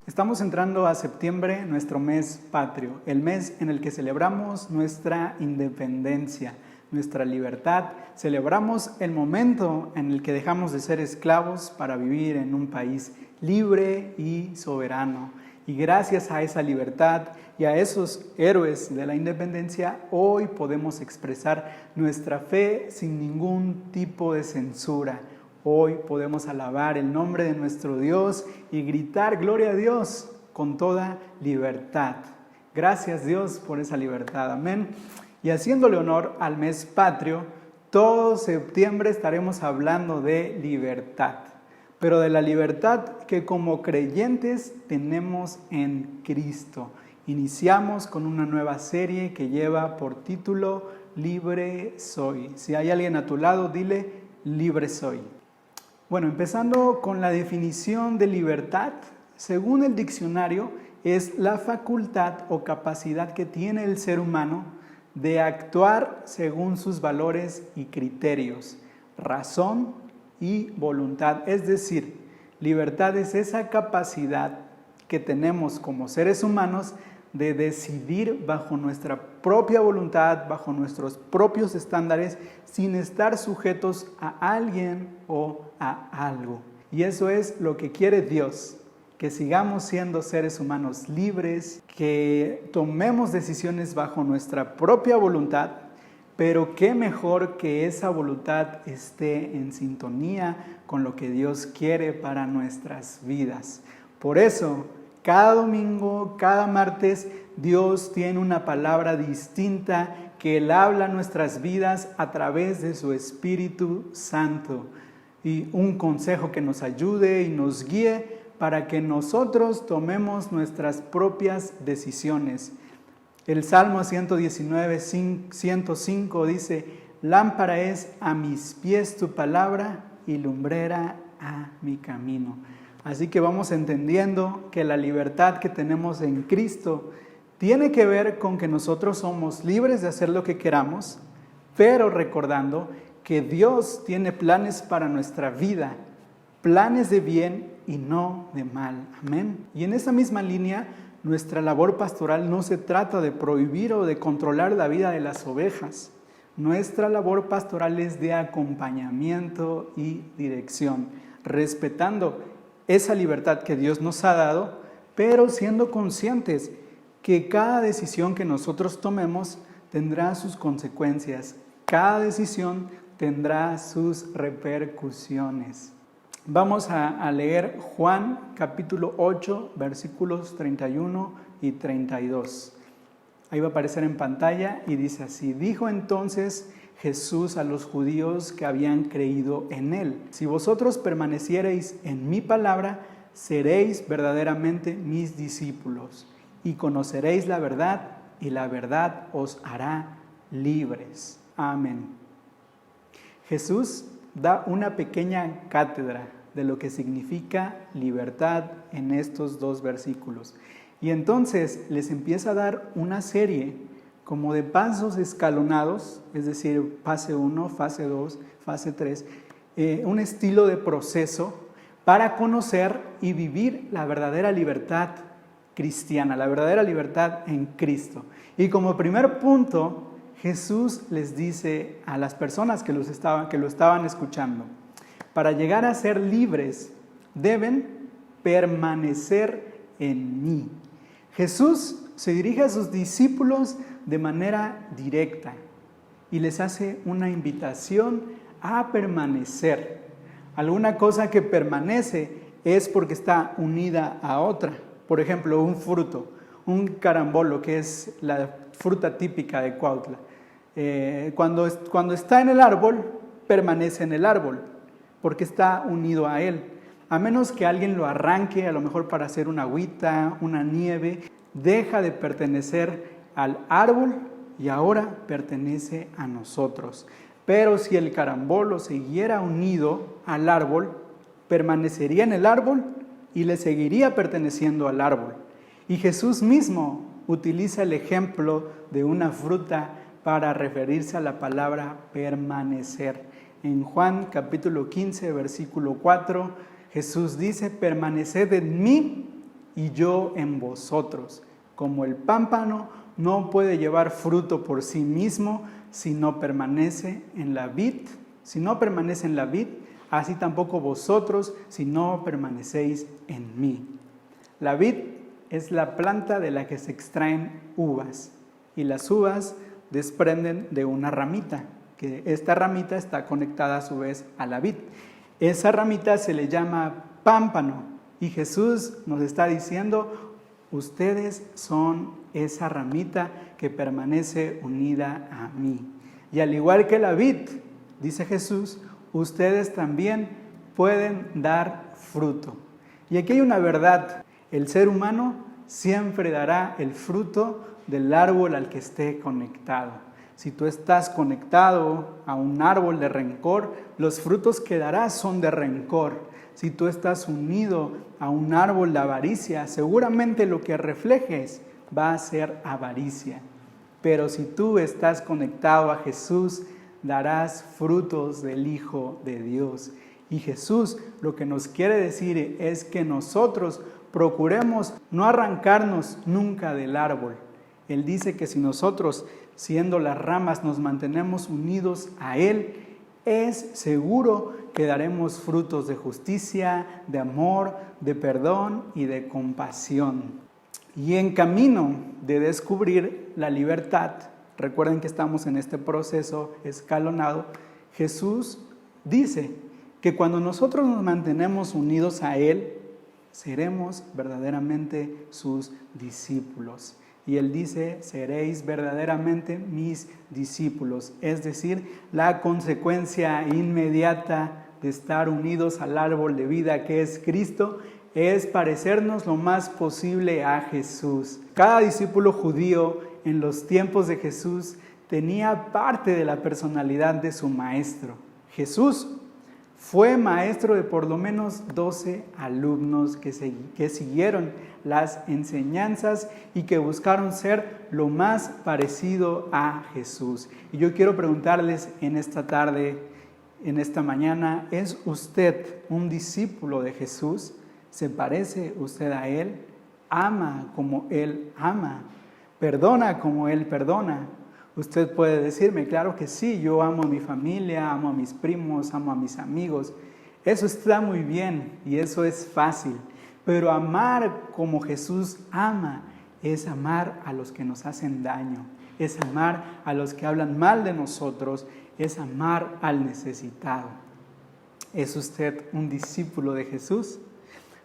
Estamos entrando a septiembre, nuestro mes patrio, el mes en el que celebramos nuestra independencia, nuestra libertad. Celebramos el momento en el que dejamos de ser esclavos para vivir en un país libre y soberano. Y gracias a esa libertad y a esos héroes de la independencia, hoy podemos expresar nuestra fe sin ningún tipo de censura. Hoy podemos alabar el nombre de nuestro Dios y gritar gloria a Dios con toda libertad. Gracias Dios por esa libertad, amén. Y haciéndole honor al mes patrio, todo septiembre estaremos hablando de libertad, pero de la libertad que como creyentes tenemos en Cristo. Iniciamos con una nueva serie que lleva por título Libre soy. Si hay alguien a tu lado, dile libre soy. Bueno, empezando con la definición de libertad, según el diccionario, es la facultad o capacidad que tiene el ser humano de actuar según sus valores y criterios, razón y voluntad. Es decir, libertad es esa capacidad que tenemos como seres humanos de decidir bajo nuestra propia voluntad, bajo nuestros propios estándares, sin estar sujetos a alguien o a algo. Y eso es lo que quiere Dios, que sigamos siendo seres humanos libres, que tomemos decisiones bajo nuestra propia voluntad, pero qué mejor que esa voluntad esté en sintonía con lo que Dios quiere para nuestras vidas. Por eso, cada domingo, cada martes, Dios tiene una palabra distinta que Él habla a nuestras vidas a través de su Espíritu Santo. Y un consejo que nos ayude y nos guíe para que nosotros tomemos nuestras propias decisiones. El Salmo 119, 105 dice: lámpara es a mis pies tu palabra y lumbrera a mi camino. Así que vamos entendiendo que la libertad que tenemos en Cristo tiene que ver con que nosotros somos libres de hacer lo que queramos, pero recordando que Dios tiene planes para nuestra vida, planes de bien y no de mal. Amén. Y en esa misma línea, nuestra labor pastoral no se trata de prohibir o de controlar la vida de las ovejas. Nuestra labor pastoral es de acompañamiento y dirección, respetando esa libertad que Dios nos ha dado, pero siendo conscientes que cada decisión que nosotros tomemos tendrá sus consecuencias, cada decisión tendrá sus repercusiones. Vamos a leer Juan capítulo 8, versículos 31 y 32. Ahí va a aparecer en pantalla y dice así: dijo entonces Jesús a los judíos que habían creído en Él: si vosotros permaneciereis en mi palabra, seréis verdaderamente mis discípulos y conoceréis la verdad, y la verdad os hará libres. Amén. Jesús da una pequeña cátedra de lo que significa libertad en estos dos versículos. Y entonces les empieza a dar una serie como de pasos escalonados, es decir, fase 1, fase 2, fase 3, un estilo de proceso para conocer y vivir la verdadera libertad cristiana, la verdadera libertad en Cristo. Y como primer punto, Jesús les dice a las personas que lo estaban escuchando: para llegar a ser libres, deben permanecer en mí. Jesús se dirige a sus discípulos de manera directa y les hace una invitación a permanecer. Alguna cosa que permanece es porque está unida a otra. Por ejemplo, un fruto, un carambolo, que es la fruta típica de Cuautla. Cuando está en el árbol, permanece en el árbol, porque está unido a él. A menos que alguien lo arranque, a lo mejor para hacer una agüita, una nieve, deja de pertenecer al árbol y ahora pertenece a nosotros. Pero si el carambolo siguiera unido al árbol, permanecería en el árbol y le seguiría perteneciendo al árbol. Y Jesús mismo utiliza el ejemplo de una fruta para referirse a la palabra permanecer. En Juan capítulo 15, versículo 4, Jesús dice: permaneced en mí y yo en vosotros. Como el pámpano no puede llevar fruto por sí mismo si no permanece en la vid, así tampoco vosotros si no permanecéis en mí. La vid es la planta de la que se extraen uvas y las uvas desprenden de una ramita, que esta ramita está conectada a su vez a la vid. Esa ramita se le llama pámpano y Jesús nos está diciendo: ustedes son esa ramita que permanece unida a mí. Y al igual que la vid, dice Jesús, ustedes también pueden dar fruto. Y aquí hay una verdad: el ser humano siempre dará el fruto del árbol al que esté conectado. Si tú estás conectado a un árbol de rencor, los frutos que darás son de rencor. Si tú estás unido a un árbol de avaricia, seguramente lo que reflejes va a ser avaricia. Pero si tú estás conectado a Jesús, darás frutos del Hijo de Dios. Y Jesús lo que nos quiere decir es que nosotros procuremos no arrancarnos nunca del árbol. Él dice que si nosotros, siendo las ramas, nos mantenemos unidos a Él, es seguro que daremos frutos de justicia, de amor, de perdón y de compasión. Y en camino de descubrir la libertad, recuerden que estamos en este proceso escalonado, Jesús dice que cuando nosotros nos mantenemos unidos a Él, seremos verdaderamente sus discípulos. Y Él dice: seréis verdaderamente mis discípulos. Es decir, la consecuencia inmediata de estar unidos al árbol de vida que es Cristo es parecernos lo más posible a Jesús. Cada discípulo judío en los tiempos de Jesús tenía parte de la personalidad de su maestro. Jesús fue maestro de por lo menos 12 alumnos que siguieron las enseñanzas y que buscaron ser lo más parecido a Jesús. Y yo quiero preguntarles en esta tarde, en esta mañana, ¿es usted un discípulo de Jesús? ¿Se parece usted a Él? ¿Ama como Él ama? ¿Perdona como Él perdona? Usted puede decirme: claro que sí, yo amo a mi familia, amo a mis primos, amo a mis amigos. Eso está muy bien y eso es fácil. Pero amar como Jesús ama es amar a los que nos hacen daño, es amar a los que hablan mal de nosotros, es amar al necesitado. ¿Es usted un discípulo de Jesús?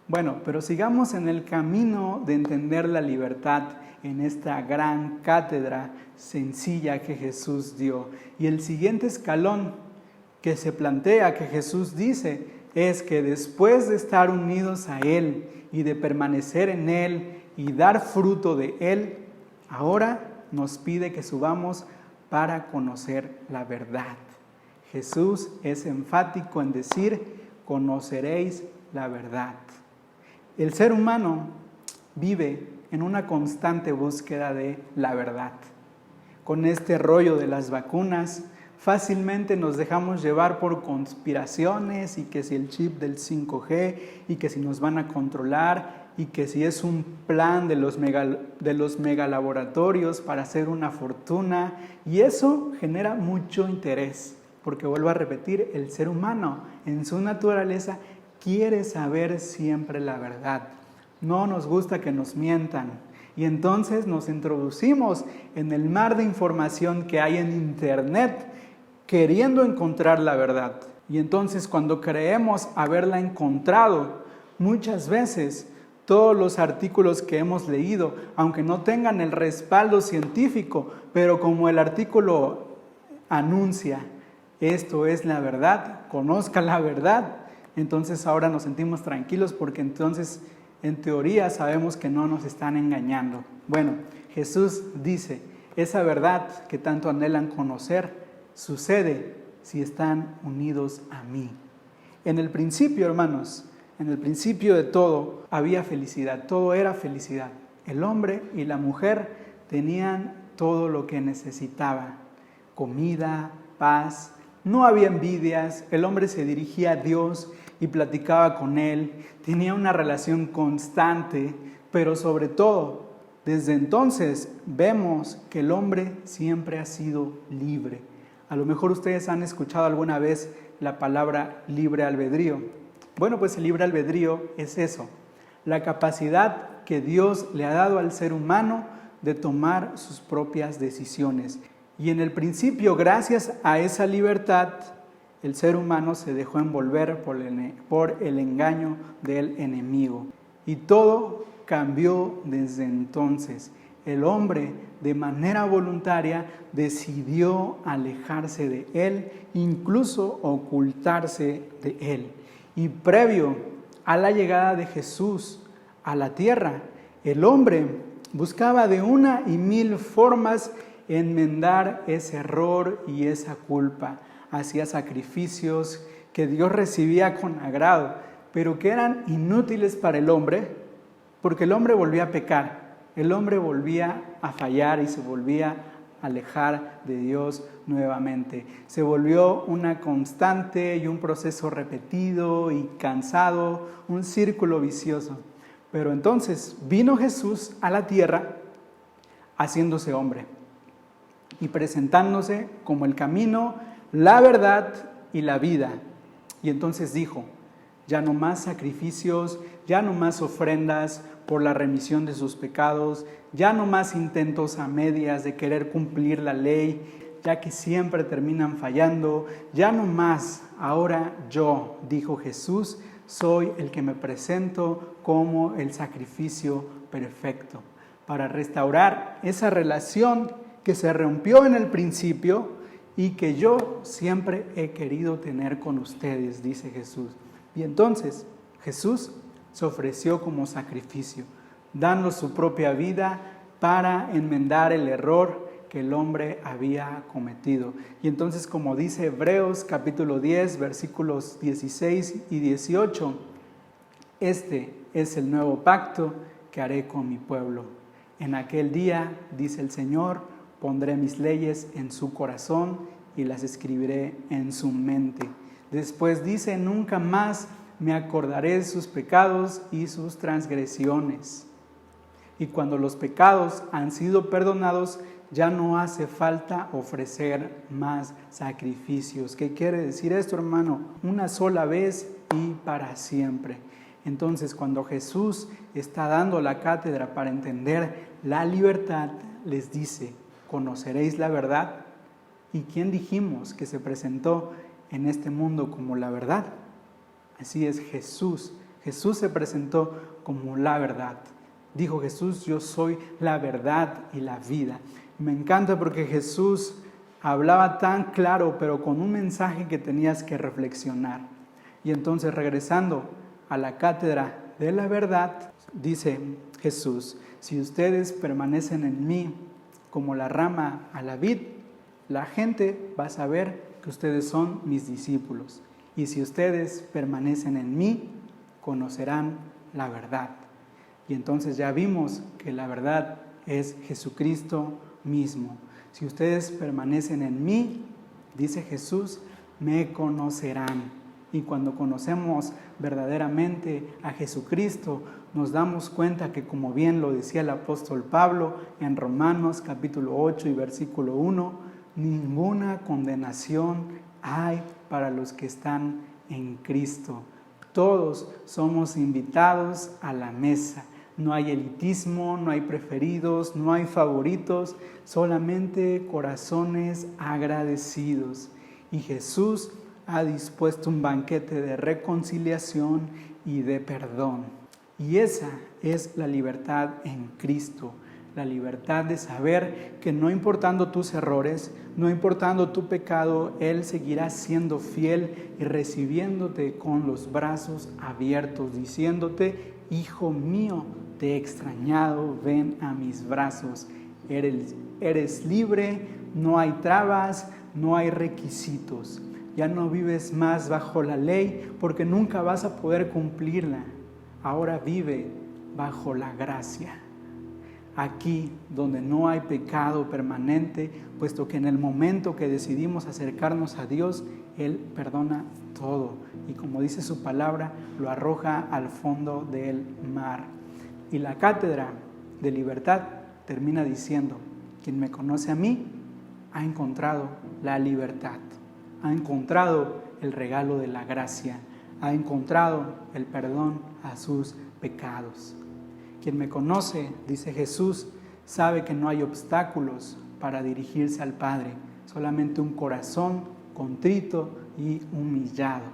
Bueno, pero sigamos en el camino de entender la libertad en esta gran cátedra sencilla que Jesús dio. Y el siguiente escalón que se plantea, que Jesús dice, es que después de estar unidos a Él y de permanecer en Él y dar fruto de Él, ahora nos pide que subamos para conocer la verdad. Jesús es enfático en decir: conoceréis la verdad. El ser humano vive en una constante búsqueda de la verdad. Con este rollo de las vacunas, fácilmente nos dejamos llevar por conspiraciones y que si el chip del 5G y que si nos van a controlar y que si es un plan de los megalaboratorios para hacer una fortuna. Y eso genera mucho interés, porque vuelvo a repetir, el ser humano en su naturaleza quiere saber siempre la verdad. No nos gusta que nos mientan. Y entonces nos introducimos en el mar de información que hay en Internet, queriendo encontrar la verdad. Y entonces cuando creemos haberla encontrado, muchas veces todos los artículos que hemos leído, aunque no tengan el respaldo científico, pero como el artículo anuncia, esto es la verdad, conozca la verdad, entonces ahora nos sentimos tranquilos porque entonces en teoría sabemos que no nos están engañando. Bueno, Jesús dice, esa verdad que tanto anhelan conocer sucede si están unidos a mí. En el principio, hermanos, en el principio de todo había felicidad, todo era felicidad. El hombre y la mujer tenían todo lo que necesitaban: comida, paz, no había envidias, el hombre se dirigía a Dios y platicaba con Él, tenía una relación constante, Pero sobre todo, desde entonces vemos que el hombre siempre ha sido libre. A lo mejor ustedes han escuchado alguna vez la palabra libre albedrío. Bueno, pues el libre albedrío es eso, la capacidad que Dios le ha dado al ser humano de tomar sus propias decisiones. Y en el principio, gracias a esa libertad, el ser humano se dejó envolver por el engaño del enemigo. Y todo cambió desde entonces. El hombre, de manera voluntaria, decidió alejarse de él, incluso ocultarse de él. Y previo a la llegada de Jesús a la tierra, el hombre buscaba de una y mil formas enmendar ese error y esa culpa. Hacía sacrificios que Dios recibía con agrado, pero que eran inútiles para el hombre, porque el hombre volvía a pecar, el hombre volvía a fallar y se volvía a alejar de Dios nuevamente. Se volvió una constante y un proceso repetido y cansado, un círculo vicioso. Pero entonces vino Jesús a la tierra haciéndose hombre y presentándose como el camino, la verdad y la vida. Y entonces dijo, ya no más sacrificios, ya no más ofrendas por la remisión de sus pecados, ya no más intentos a medias de querer cumplir la ley, ya que siempre terminan fallando, ya no más, ahora yo, dijo Jesús, soy el que me presento como el sacrificio perfecto, para restaurar esa relación que se rompió en el principio y que yo siempre he querido tener con ustedes, dice Jesús. Y entonces Jesús se ofreció como sacrificio, dando su propia vida para enmendar el error que el hombre había cometido. Y entonces, como dice Hebreos capítulo 10, versículos 16 y 18, este es el nuevo pacto que haré con mi pueblo. En aquel día, dice el Señor, pondré mis leyes en su corazón y las escribiré en su mente. Después dice, nunca más me acordaré de sus pecados y sus transgresiones. Y cuando los pecados han sido perdonados, ya no hace falta ofrecer más sacrificios. ¿Qué quiere decir esto, hermano? Una sola vez y para siempre. Entonces, cuando Jesús está dando la cátedra para entender la libertad, les dice, ¿conoceréis la verdad? ¿Y quién dijimos que se presentó en este mundo como la verdad? Así es Jesús. Jesús se presentó como la verdad. Dijo Jesús, yo soy la verdad y la vida. Me encanta porque Jesús hablaba tan claro, pero con un mensaje que tenías que reflexionar. Y entonces, regresando a la cátedra de la verdad, dice Jesús, si ustedes permanecen en mí como la rama a la vid, la gente va a saber que ustedes son mis discípulos. Y si ustedes permanecen en mí, conocerán la verdad. Y entonces ya vimos que la verdad es Jesucristo mismo. Si ustedes permanecen en mí, dice Jesús, me conocerán. Y cuando conocemos verdaderamente a Jesucristo, nos damos cuenta que, como bien lo decía el apóstol Pablo en Romanos capítulo 8 y versículo 1, ninguna condenación hay para los que están en Cristo. Todos somos invitados a la mesa. No hay elitismo, no hay preferidos, no hay favoritos, solamente corazones agradecidos. Y Jesús ha dispuesto un banquete de reconciliación y de perdón. Y esa es la libertad en Cristo. La libertad de saber que no importando tus errores, no importando tu pecado, Él seguirá siendo fiel y recibiéndote con los brazos abiertos, diciéndote, hijo mío, te he extrañado, ven a mis brazos. Eres libre, no hay trabas, no hay requisitos. Ya no vives más bajo la ley porque nunca vas a poder cumplirla. Ahora vive bajo la gracia. Aquí donde no hay pecado permanente, puesto que en el momento que decidimos acercarnos a Dios, Él perdona todo. Y como dice su palabra, lo arroja al fondo del mar. Y la cátedra de libertad termina diciendo, quien me conoce a mí ha encontrado la libertad, ha encontrado el regalo de la gracia, ha encontrado el perdón a sus pecados. Quien me conoce, dice Jesús, sabe que no hay obstáculos para dirigirse al Padre, solamente un corazón contrito y humillado.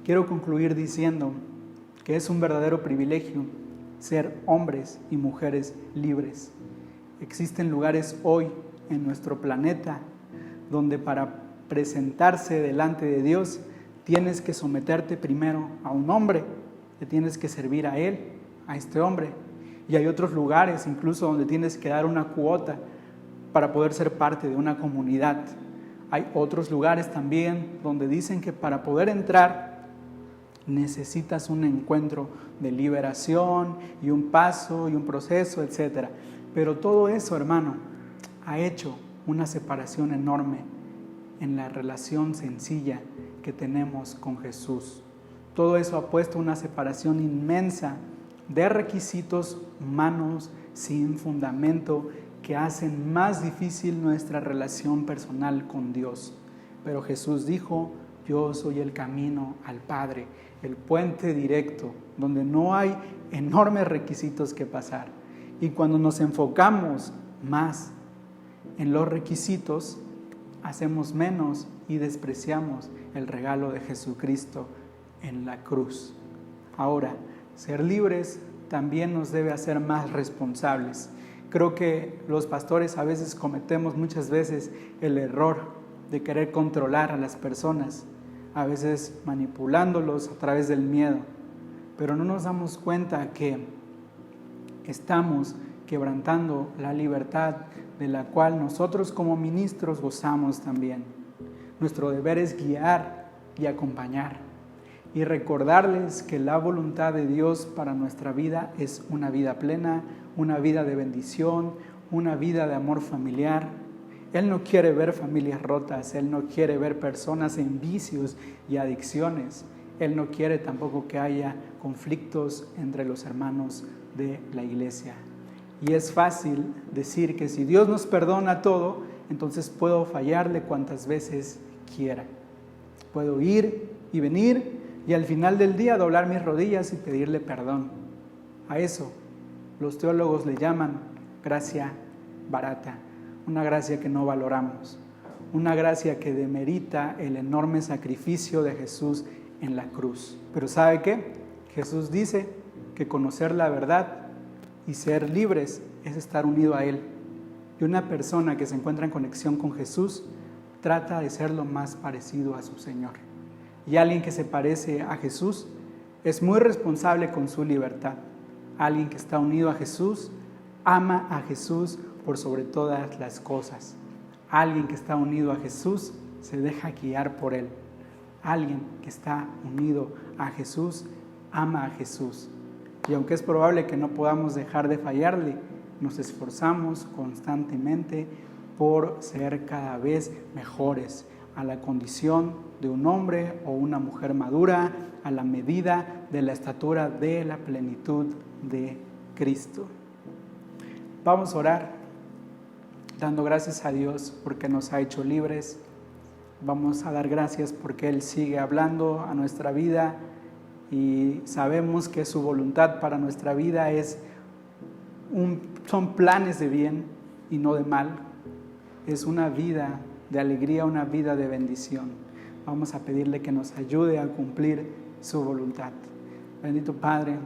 Quiero concluir diciendo que es un verdadero privilegio ser hombres y mujeres libres. Existen lugares hoy en nuestro planeta donde para presentarse delante de Dios tienes que someterte primero a un hombre, te tienes que servir a él, a este hombre. Y hay otros lugares incluso donde tienes que dar una cuota para poder ser parte de una comunidad. Hay otros lugares también donde dicen que para poder entrar necesitas un encuentro de liberación y un paso y un proceso, etc. Pero todo eso, hermano, ha hecho una separación enorme en la relación sencilla que tenemos con Jesús. Todo eso ha puesto una separación inmensa de requisitos humanos sin fundamento que hacen más difícil nuestra relación personal con Dios. Pero Jesús dijo, yo soy el camino al Padre, el puente directo, donde no hay enormes requisitos que pasar. Y cuando nos enfocamos más en los requisitos, hacemos menos y despreciamos el regalo de Jesucristo en la cruz. Ahora, ser libres también nos debe hacer más responsables. Creo que los pastores a veces cometemos muchas veces el error de querer controlar a las personas, a veces manipulándolos a través del miedo, pero no nos damos cuenta que estamos quebrantando la libertad de la cual nosotros como ministros gozamos también. Nuestro deber es guiar y acompañar y recordarles que la voluntad de Dios para nuestra vida es una vida plena, una vida de bendición, una vida de amor familiar. Él no quiere ver familias rotas, Él no quiere ver personas en vicios y adicciones. Él no quiere tampoco que haya conflictos entre los hermanos de la iglesia. Y es fácil decir que si Dios nos perdona todo, entonces puedo fallarle cuantas veces quiera. Puedo ir y venir y al final del día doblar mis rodillas y pedirle perdón. A eso los teólogos le llaman gracia barata, una gracia que no valoramos, una gracia que demerita el enorme sacrificio de Jesús en la cruz. Pero ¿sabe qué? Jesús dice que conocer la verdad y ser libres es estar unido a Él. Y una persona que se encuentra en conexión con Jesús trata de ser lo más parecido a su Señor. Y alguien que se parece a Jesús es muy responsable con su libertad. Alguien que está unido a Jesús ama a Jesús por sobre todas las cosas. Alguien que está unido a Jesús se deja guiar por Él. Alguien que está unido a Jesús ama a Jesús. Y aunque es probable que no podamos dejar de fallarle, nos esforzamos constantemente por ser cada vez mejores a la condición de un hombre o una mujer madura, a la medida de la estatura de la plenitud de Cristo. Vamos a orar dando gracias a Dios porque nos ha hecho libres. Vamos a dar gracias porque Él sigue hablando a nuestra vida y sabemos que su voluntad para nuestra vida son planes de bien y no de mal. Es una vida de alegría, una vida de bendición. Vamos a pedirle que nos ayude a cumplir su voluntad. Bendito Padre,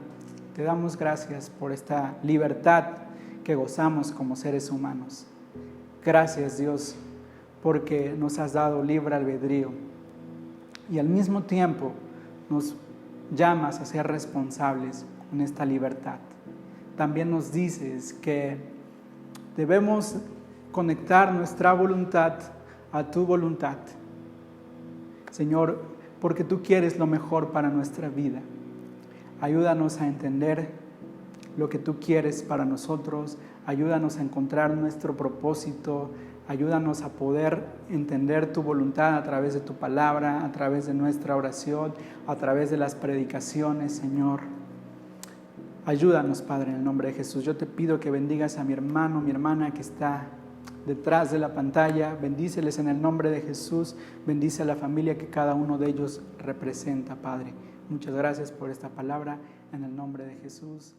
te damos gracias por esta libertad que gozamos como seres humanos. Gracias, Dios, porque nos has dado libre albedrío y al mismo tiempo nos llamas a ser responsables con esta libertad. También nos dices que debemos conectar nuestra voluntad a tu voluntad. Señor, porque tú quieres lo mejor para nuestra vida. Ayúdanos a entender lo que tú quieres para nosotros. Ayúdanos a encontrar nuestro propósito. Ayúdanos a poder entender tu voluntad a través de tu palabra, a través de nuestra oración, a través de las predicaciones, Señor. Ayúdanos, Padre, en el nombre de Jesús. Yo te pido que bendigas a mi hermano, mi hermana que está detrás de la pantalla. Bendíceles en el nombre de Jesús. Bendice a la familia que cada uno de ellos representa, Padre. Muchas gracias por esta palabra. En el nombre de Jesús.